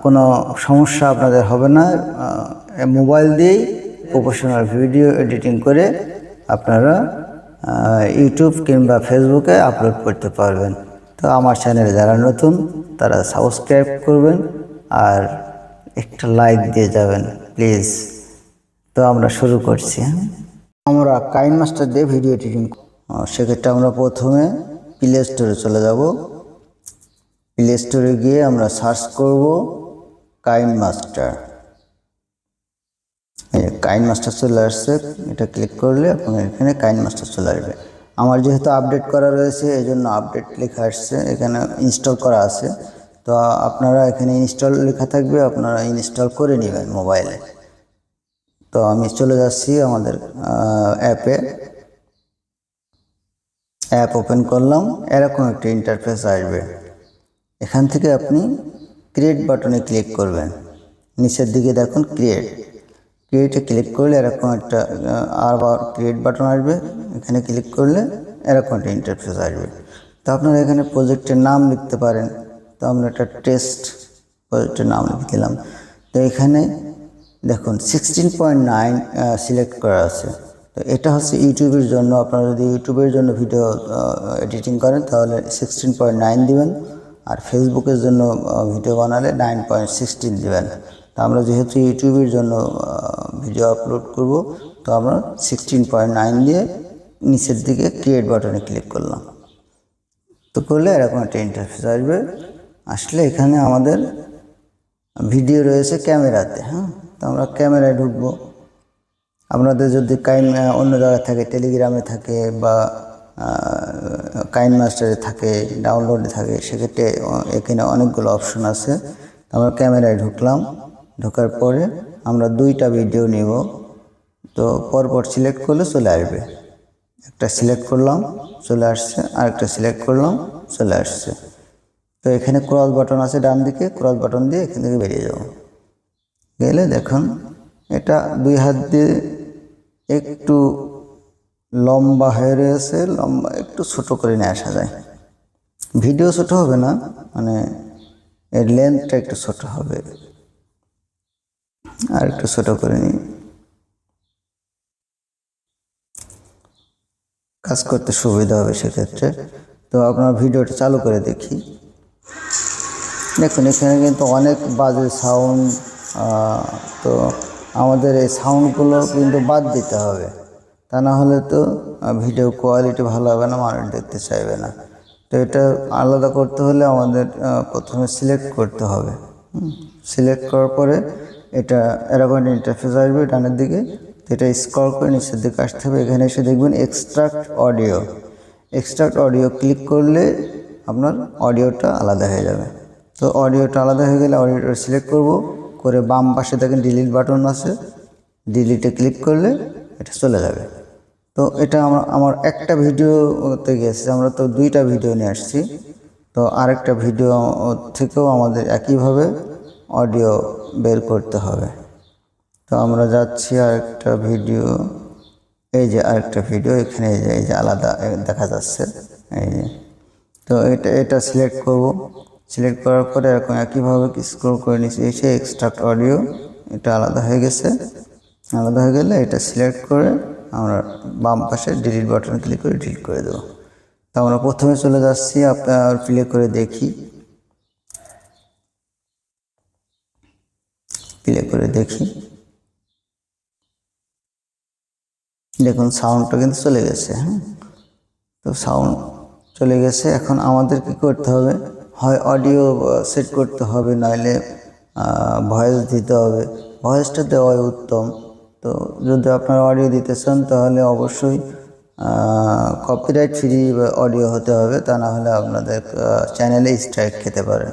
কোনো সমস্যা আপনাদের হবে না। মোবাইল দিয়েই প্রফেশনাল ভিডিও এডিটিং করে আপনারা ইউটিউব কিংবা ফেসবুকে আপলোড করতে পারবেন। তো আমার চ্যানেলে যারা নতুন তারা সাবস্ক্রাইব করবেন আর একটা লাইক দিয়ে যাবেন প্লিজ। তো আমরা শুরু করছি। আমরা কাইনমাস্টার দিয়ে ভিডিও এডিটিং, সেক্ষেত্রে আমরা প্রথমে প্লে স্টোরে চলে যাব। প্লে স্টোরে গিয়ে আমরা সার্চ করব কাইনমাস্টার। কাইনমাস্টার চলে আসছে, এটা ক্লিক করলে আপনার এখানে কাইনমাস্টার চলে আসবে। আমার যেহেতু আপডেট করা রয়েছে এই জন্য আপডেট লেখা আসছে, এখানে ইনস্টল করা আছে। তো আপনারা এখানে ইনস্টল লেখা থাকবে, আপনারা ইনস্টল করে নেবেন মোবাইলে। তো আমি চলে যাচ্ছি আমাদের অ্যাপ ওপেন করলাম। এরকম একটা ইন্টারফেস আসবে। এখান থেকে আপনি ক্রিয়েট বাটনে ক্লিক করবেন। নিচের দিকে দেখুন ক্রিয়েটে ক্লিক করলে এরকম একটা আবার ক্রিয়েট বাটন আসবে। এখানে ক্লিক করলে এরকম একটা ইন্টারফেস আসবে। তো আপনারা এখানে প্রজেক্টের নাম লিখতে পারেন। তো আমরা একটা টেস্ট প্রজেক্টের নাম লিখে দিলাম। তো এখানে দেখুন 16.9 সিলেক্ট করা আছে। তো এটা হচ্ছে ইউটিউবের জন্য। আপনারা যদি ইউটিউবের জন্য ভিডিও এডিটিং করেন তাহলে 16.9 দিবেন, আর ফেসবুকের জন্য ভিডিও বানালে 9.16 দিবেন। তো আমরা যেহেতু ইউটিউবের জন্য ভিডিও আপলোড করব, তো আমরা 16.9 দিয়ে নিচের দিকে ক্রিয়েট বাটনে ক্লিক করলাম। তো করলে এরকম একটা ইন্টারফেস আসবে। আসলে এখানে আমাদের ভিডিও রয়েছে ক্যামেরাতে। তো আমরা ক্যামেরায় ঢুকবো। আপনাদের যদি অন্য জায়গায় থাকে, টেলিগ্রামে থাকে বা কাইনমাস্টারে থাকে, ডাউনলোডে থাকে, সেক্ষেত্রে এখানে অনেকগুলো অপশন আছে। আমরা ক্যামেরায় ঢুকলাম। ঢোকার পরে আমরা দুইটা ভিডিও নিব। তো পরপর সিলেক্ট করলে চলে আসবে। একটা সিলেক্ট করলাম, চলে আসছে, আরেকটা সিলেক্ট করলাম, চলে আসছে। তো এখানে ক্রস বাটন আছে ডান দিকে, ক্রস বাটন দিয়ে এখান থেকে বেরিয়ে যাব। গেলে দেখুন এটা দুই হাত দিয়ে একটু লম্বা হয়ে রয়েছে, লম্বা একটু ছোট করে নিয়ে আসা যায়। ভিডিও ছোট হবে না, মানে এর লেন্থটা একটু ছোট হবে। আর একটু ছোট করে নিই, কাজ করতে সুবিধা হবে সেক্ষেত্রে। তো আপনার ভিডিওটা চালু করে দেখি। দেখুন এখানে কিন্তু অনেক বাজে সাউন্ড। তো আমাদের এই সাউন্ডগুলো কিন্তু বাদ দিতে হবে, তা না হলে তো ভিডিও কোয়ালিটি ভালো হবে না, মানুষ দেখতে চাইবে না। তো এটা আলাদা করতে হলে আমাদের প্রথমে সিলেক্ট করতে হবে। সিলেক্ট করার পরে এটা এরকম ইন্টারফেস আসবে ডানের দিকে। তো এটা স্ক্রল করে নিচের দিকে আসতে হবে। এখানে এসে দেখবেন extract audio. Extract audio click করলে আপনার অডিওটা আলাদা হয়ে যাবে। তো অডিওটা আলাদা হয়ে গেলে অডিওটা সিলেক্ট করব, করে বাম পাশে দেখেন ডিলিট বাটন আছে, ডিলিটে ক্লিক করলে এটা চলে যাবে। তো এটা আমার একটা ভিডিওতে গেছে, আমরা তো দুইটা ভিডিও নিয়ে আসছি। তো আরেকটা ভিডিও থেকেও আমাদের একইভাবে অডিও বের করতে হবে। তো আমরা যাচ্ছি আরেকটা ভিডিও, এই যে আরেকটা ভিডিও, এখানে এই যে আলাদা দেখা যাচ্ছে এই যে। তো এটা সিলেক্ট করব। সিলেক্ট করার পরে এরকম একইভাবে স্ক্রল করে নিচে এসে এক্সট্রাক্ট অডিও, এটা আলাদা হয়ে গেছে। আলাদা হয়ে গেলে এটা সিলেক্ট করে আমরা বাম পাশে ডিলিট বাটন ক্লিক করে ডিলিট করে দেবো। তো আমরা প্রথমে চলে যাচ্ছি, আপনার প্লে করে দেখি। প্লে করে দেখি, দেখুন সাউন্ডটা কিন্তু চলে গেছে। তো সাউন্ড চলে গেছে। এখন আমাদের কি করতে হবে, হয় অডিও সেট করতে হবে, নইলে ভয়েস দিতে হবে। ভয়েসটা দেওয়াই উত্তম। তো যদি আপনারা অডিও দিতে চান তাহলে অবশ্যই কপিরাইট ফ্রি অডিও হতে হবে, তা না হলে আপনাদের চ্যানেলে স্ট্রাইক খেতে পারেন।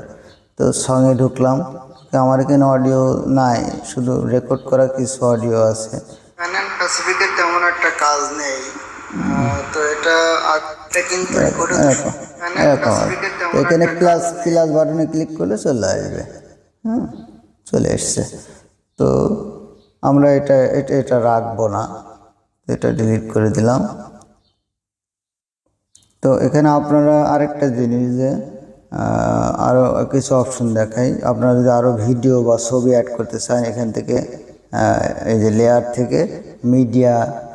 তো সঙ্গে ঢুকলাম। আমার এখানে অডিও নাই, শুধু রেকর্ড করা কিছু অডিও আছে। প্যাসিফিকের তেমন একটা কাজ নেই। তো এটা কিন্তু এখানে প্লাস বাটনে ক্লিক করলে চলে আসবে। চলে এসছে। তো আমরা এটা রাখবো না, এটা ডিলিট করে দিলাম। তো এখানে আপনারা আরেকটা জিনিস যে আরও কিছু অপশন দেখাই। আপনারা যদি আরও ভিডিও বা ছবি অ্যাড করতে চান, এখান থেকে এই যে লেয়ার থেকে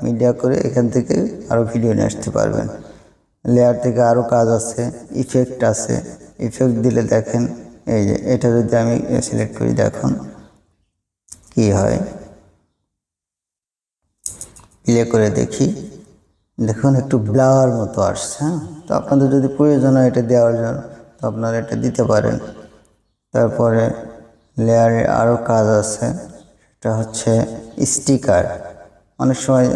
মিডিয়া করে এখান থেকে আরও ভিডিও নিয়ে আসতে পারবেন। লেয়ার থেকে আরও কাজ আছে, ইফেক্ট আছে। ইফেক্ট দিলে দেখেন, এই যে এটা যদি আমি সিলেক্ট করি, দেখুন কি হয়। প্লে করে দেখি, দেখুন একটু ব্লার মতো আসছে। হ্যাঁ, তো আপনাদের যদি প্রয়োজন হয় এটা দেওয়ার জন্য, তো আপনারা এটা দিতে পারেন। তারপরে লেয়ারে আরও কাজ আছে, সেটা হচ্ছে স্টিকার। অনেক সময়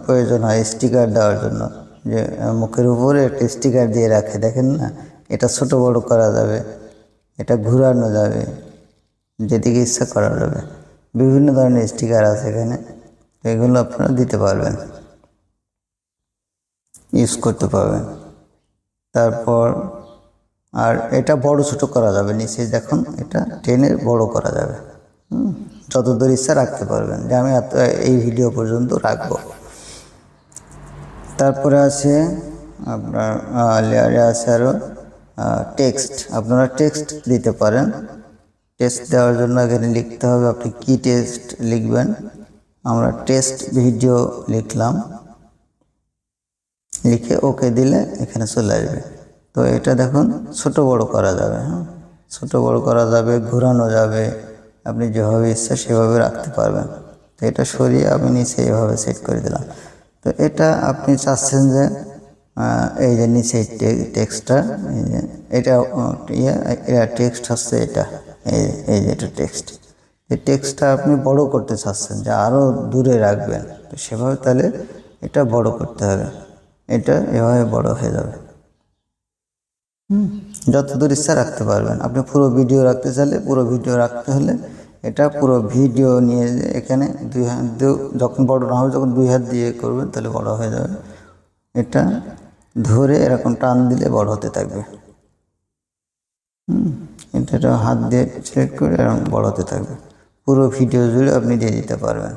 প্রয়োজন হয় স্টিকার দেওয়ার জন্য, যে মুখের উপরে একটা স্টিকার দিয়ে রাখে, দেখেন না, এটা ছোট বড় করা যাবে, এটা ঘোরানো যাবে, যেদিকে ইচ্ছা করা যাবে। বিভিন্ন ধরনের স্টিকার আছে এখানে, এগুলো আপনারা দিতে পারবেন, ইউজ করতে পারবেন। তারপর আর এটা বড় ছোট করা যাবে, নিচে দেখুন এটা টেনে বড় করা যাবে। যতদূর ইচ্ছা রাখতে পারবেন, যে আমি এই ভিডিও পর্যন্ত রাখবো। তারপরে আছে আপনার লেয়ারে আছে আরও টেক্সট। আপনারা টেক্সট দিতে পারেন। টেক্সট দেওয়ার জন্য এখানে লিখতে হবে, আপনি কি টেক্সট লিখবেন। আমরা টেক্সট ভিডিও লিখলাম, লিখে ওকে দিলে এখানে চলে আসবে। তো এটা দেখুন ছোট বড় করা যাবে। হ্যাঁ, ছোট বড় করা যাবে, ঘোরানো যাবে, আপনি যেভাবে ইচ্ছা সেভাবে রাখতে পারবেন। তো এটা সরিয়ে আমি নিচে এভাবে সেট করে দিলাম। তো এটা আপনি চাচ্ছেন যে এই যে নিচে টেক্সটটা, এটা টেক্সট হচ্ছে এটা, এই যে এটা টেক্সট। এই টেক্সটটা আপনি বড় করতে চাচ্ছেন, যে আরও দূরে রাখবেন, তো সেভাবে তাহলে এটা বড় করতে হবে। এটা এভাবে বড় হয়ে যাবে। যত দূর ইচ্ছা রাখতে পারবেন। আপনি পুরো ভিডিও রাখতে চাইলে, পুরো ভিডিও রাখতে হলে এটা পুরো ভিডিও নিয়ে এখানে দুই হাত দিয়ে, যখন বড় না হবে, যখন দুই হাত দিয়ে করবেন তাহলে বড় হয়ে যাবে। এটা ধরে এরকম টান দিলে বড় হতে থাকবে। এটা হাত দিয়ে সিলেক্ট করে এরকম বড় হতে থাকবে। পুরো ভিডিও জুড়ে আপনি দিয়ে দিতে পারবেন।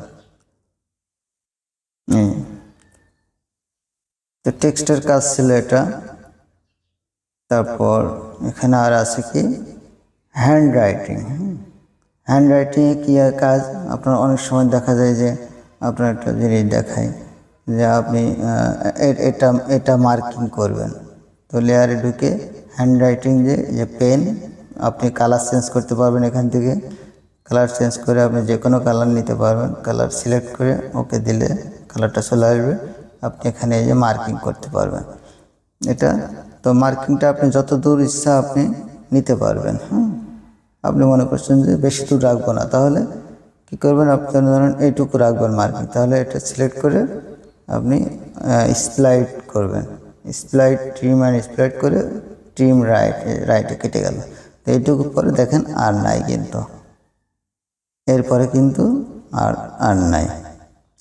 তো টেক্সটের কাজ ছিল এটা। তারপর এখানে আর আছে কি, হ্যান্ড রাইটিং। হ্যান্ড রাইটিংয়ে কী কাজ, আপনার অনেক সময় দেখা যায় যে আপনার একটা জিনিস দেখায় যে আপনি এটা মার্কিং করবেন। তো লেয়ারে ঢুকে হ্যান্ড রাইটিং যে পেন, আপনি কালার চেঞ্জ করতে পারবেন। এখান থেকে কালার চেঞ্জ করে আপনি যে কোনো কালার নিতে পারবেন। কালার সিলেক্ট করে ওকে দিলে কালারটা চলে আসবে। আপনি এখানে এই যে মার্কিং করতে পারবেন। এটা তো মার্কিংটা আপনি যত দূর ইচ্ছা আপনি নিতে পারবেন। আপনি মনে করছেন যে বেশি দূর রাখবো না, তাহলে কি করবেন, আপনি ধরেন এইটুকু রাখবেন মার্কিং, তাহলে এটা সিলেক্ট করে আপনি স্প্লাইড করবেন। স্প্লাইড, ট্রিম অ্যান্ড স্প্লাইড করে ট্রিম রাইটে কেটে গেল। তো এইটুকু পরে দেখেন আর নাই, কিন্তু এরপরে কিন্তু আর নাই,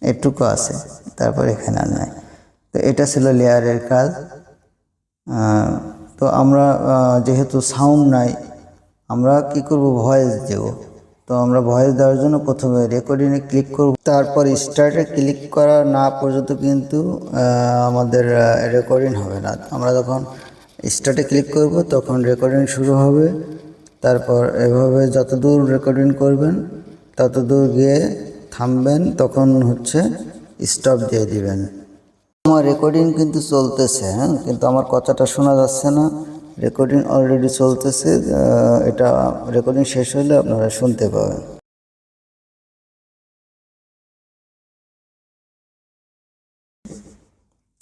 এটুকু আছে, তারপর এখানে আর নাই। তো এটা ছিল লেয়ারের কাজ। তো আমরা যেহেতু সাউন্ড নাই, আমরা কি করব, ভয়েস দেব। তো আমরা ভয়েস দেওয়ার জন্য প্রথমে রেকর্ডিংয়ে ক্লিক করব, তারপর স্টার্টে ক্লিক করা না পর্যন্ত কিন্তু আমাদের রেকর্ডিং হবে না। আমরা যখন স্টার্টে ক্লিক করব তখন রেকর্ডিং শুরু হবে। তারপর এভাবে যতদূর রেকর্ডিং করবেন ততদূর গিয়ে থামবেন, তখন হচ্ছে স্টপ দিয়ে দিবেন। আমার রেকর্ডিং কিন্তু চলতেছে, হ্যাঁ, কিন্তু আমার কথাটা শোনা যাচ্ছে না। রেকর্ডিং অলরেডি চলতেছে। এটা রেকর্ডিং শেষ হলে আপনারা শুনতে পাবেন।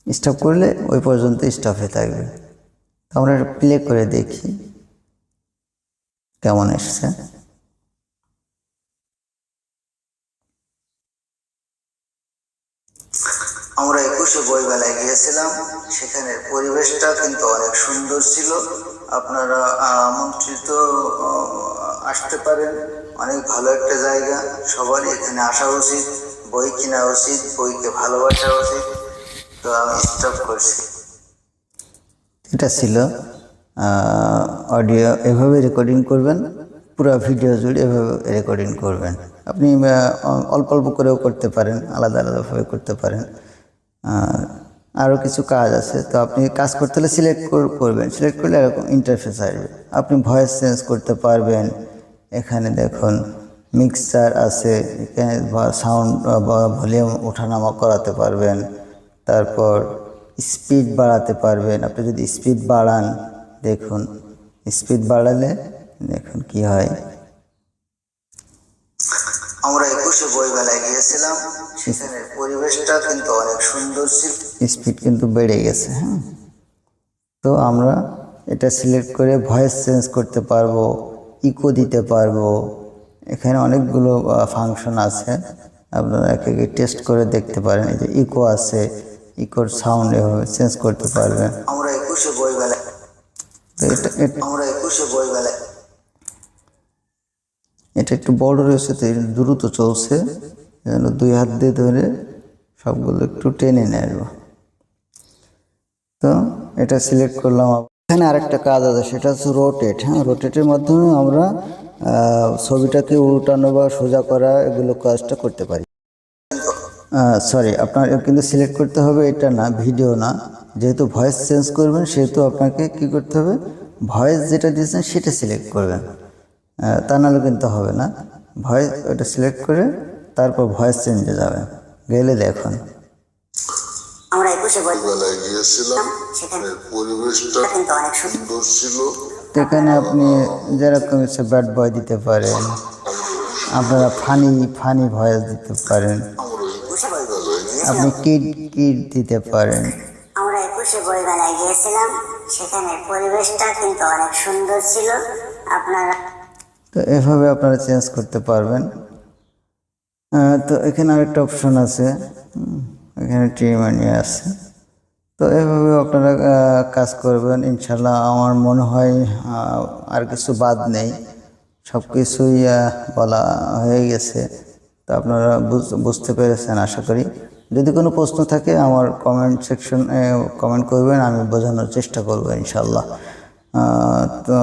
স্টপ করলে ওই পর্যন্ত স্টপ হয়ে থাকবে। আমরা প্লে করে দেখি কেমন এসছে। আমরা 21শে বইমেলায় গিয়েছিলাম, সেখানে পরিবেশটা কিন্তু অনেক সুন্দর ছিল। আপনারা আমন্ত্রিত, আসতে পারেন। অনেক ভালো একটা জায়গা, সবারই এখানে আসা উচিত, বই কেনা উচিত, বইকে ভালোবাসা উচিত। তো আমি স্টপ করছি। এটা ছিল অডিও। এভাবে রেকর্ডিং করবেন, পুরো ভিডিও জুড়ে এভাবে রেকর্ডিং করবেন। আপনি অল্প অল্প করেও করতে পারেন, আলাদা আলাদাভাবে করতে পারেন। আরও কিছু কাজ আছে। তো আপনি কাজ করতে হলে সিলেক্ট করবেন, সিলেক্ট করলে এরকম ইন্টারফেস আসবে। আপনি ভয়েস চেঞ্জ করতে পারবেন। এখানে দেখুন মিক্সার আছে, এখানে সাউন্ড ভলিউম ওঠানামা করাতে পারবেন। তারপর স্পিড বাড়াতে পারবেন। আপনি যদি স্পিড বাড়ান, দেখুন স্পিড বাড়ালে দেখুন কি হয়। আমরা 21 বইমেলায় গিয়েছিলাম, সেখানের পরিবেশটা কিন্তু অনেক সুন্দর ছিল। স্পিড কিন্তু বেড়ে গেছে। হ্যাঁ, তো আমরা এটা সিলেক্ট করে ভয়েস চেঞ্জ করতে পারবো, ইকো দিতে পারবো। এখানে অনেকগুলো ফাংশন আছে, আপনারা একে একে টেস্ট করে দেখতে পারেন। এই যে ইকো আছে, ইকোর সাউন্ড এভাবে চেঞ্জ করতে পারবেন। আমরা 21 বইমেলায় এটা একটু বড় রয়েছে, তো দ্রুত চলছে, যেন 2 হাত দিয়ে ধরে সবগুলো একটু টেনে নেব। তো এটা সিলেক্ট করলাম। এখানে আরেকটা কাজ আছে, সেটা হচ্ছে রোটেট। হ্যাঁ, রোটেটের মাধ্যমে আমরা ছবিটাকে উল্টানো বা সোজা করা এগুলো কাজটা করতে পারি। সরি, আপনার কিন্তু সিলেক্ট করতে হবে এটা না, ভিডিও না। যেহেতু ভয়েস চেঞ্জ করবেন সেহেতু আপনাকে কি করতে হবে, ভয়েস যেটা দিয়েছেন সেটা সিলেক্ট করবেন, তা নাহলে কিন্তু হবে না। ভয়েস ওটা সিলেক্ট করে তারপর ভয়েস চেঞ্জে যাবে। গেলে দেখুন আমরা 21 বইমেলায় গিয়েছিলাম, সেখানে পরিবেশটা কিন্তু অনেক সুন্দর ছিল। এখানে আপনি যেরকম ইচ্ছে ব্যাড বয় দিতে পারেন, আপনারা ফানি ভয়েস দিতে পারেন, আপনি কিড দিতে পারেন। আমরা 21 বইমেলায় গিয়েছিলাম, সেখানে পরিবেশটা কিন্তু অনেক সুন্দর ছিল। আপনারা তো এভাবে আপনারা চেঞ্জ করতে পারবেন। তো এখানে আরেকটা অপশন আছে, এখানে ট্রিমানি আছে। তো এভাবে আপনারা কাজ করবেন ইনশাল্লাহ। আমার মনে হয় আর কিছু বাদ নেই, সব কিছুই বলা হয়ে গেছে। তো আপনারা বুঝতে পেরেছেন আশা করি। যদি কোনো প্রশ্ন থাকে আমার কমেন্ট সেকশনে কমেন্ট করবেন, আমি বোঝানোর চেষ্টা করব ইনশাল্লাহ। তো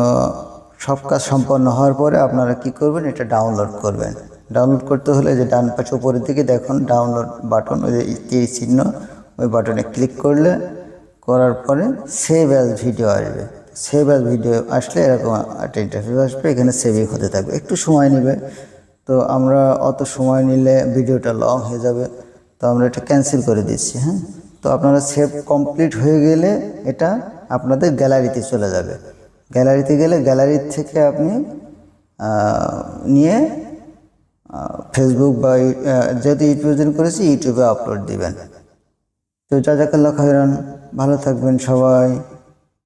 সব কাজ সম্পন্ন হওয়ার পরে আপনারা কি করবেন, এটা ডাউনলোড করবেন। ডাউনলোড করতে হলে যে ডান পাশে উপরের দিকে দেখুন ডাউনলোড বাটন, ওই যে তীর চিহ্ন, ওই বাটনে ক্লিক করলে করার পরে সেভ অ্যাজ ভিডিও আসবে। সেভ অ্যাজ ভিডিও আসলে এরকম একটা ইন্টারফেস আসবে, এখানে সেভিং হতে থাকবে, একটু সময় নেবে। তো আমরা অত সময় নিলে ভিডিওটা লং হয়ে যাবে, তো আমরা এটা ক্যান্সেল করে দিচ্ছি। হ্যাঁ, তো আপনারা সেভ কমপ্লিট হয়ে গেলে এটা আপনাদের গ্যালারিতে চলে যাবে। গ্যালারিতে গেলে গ্যালারি থেকে আপনি নিয়ে ফেসবুক বা যেহেতু ইউটিউব করেছি ইউটিউবে আপলোড দিবেন। তো জাযাকাল্লাহ খাইরান, ভালো থাকবেন সবাই।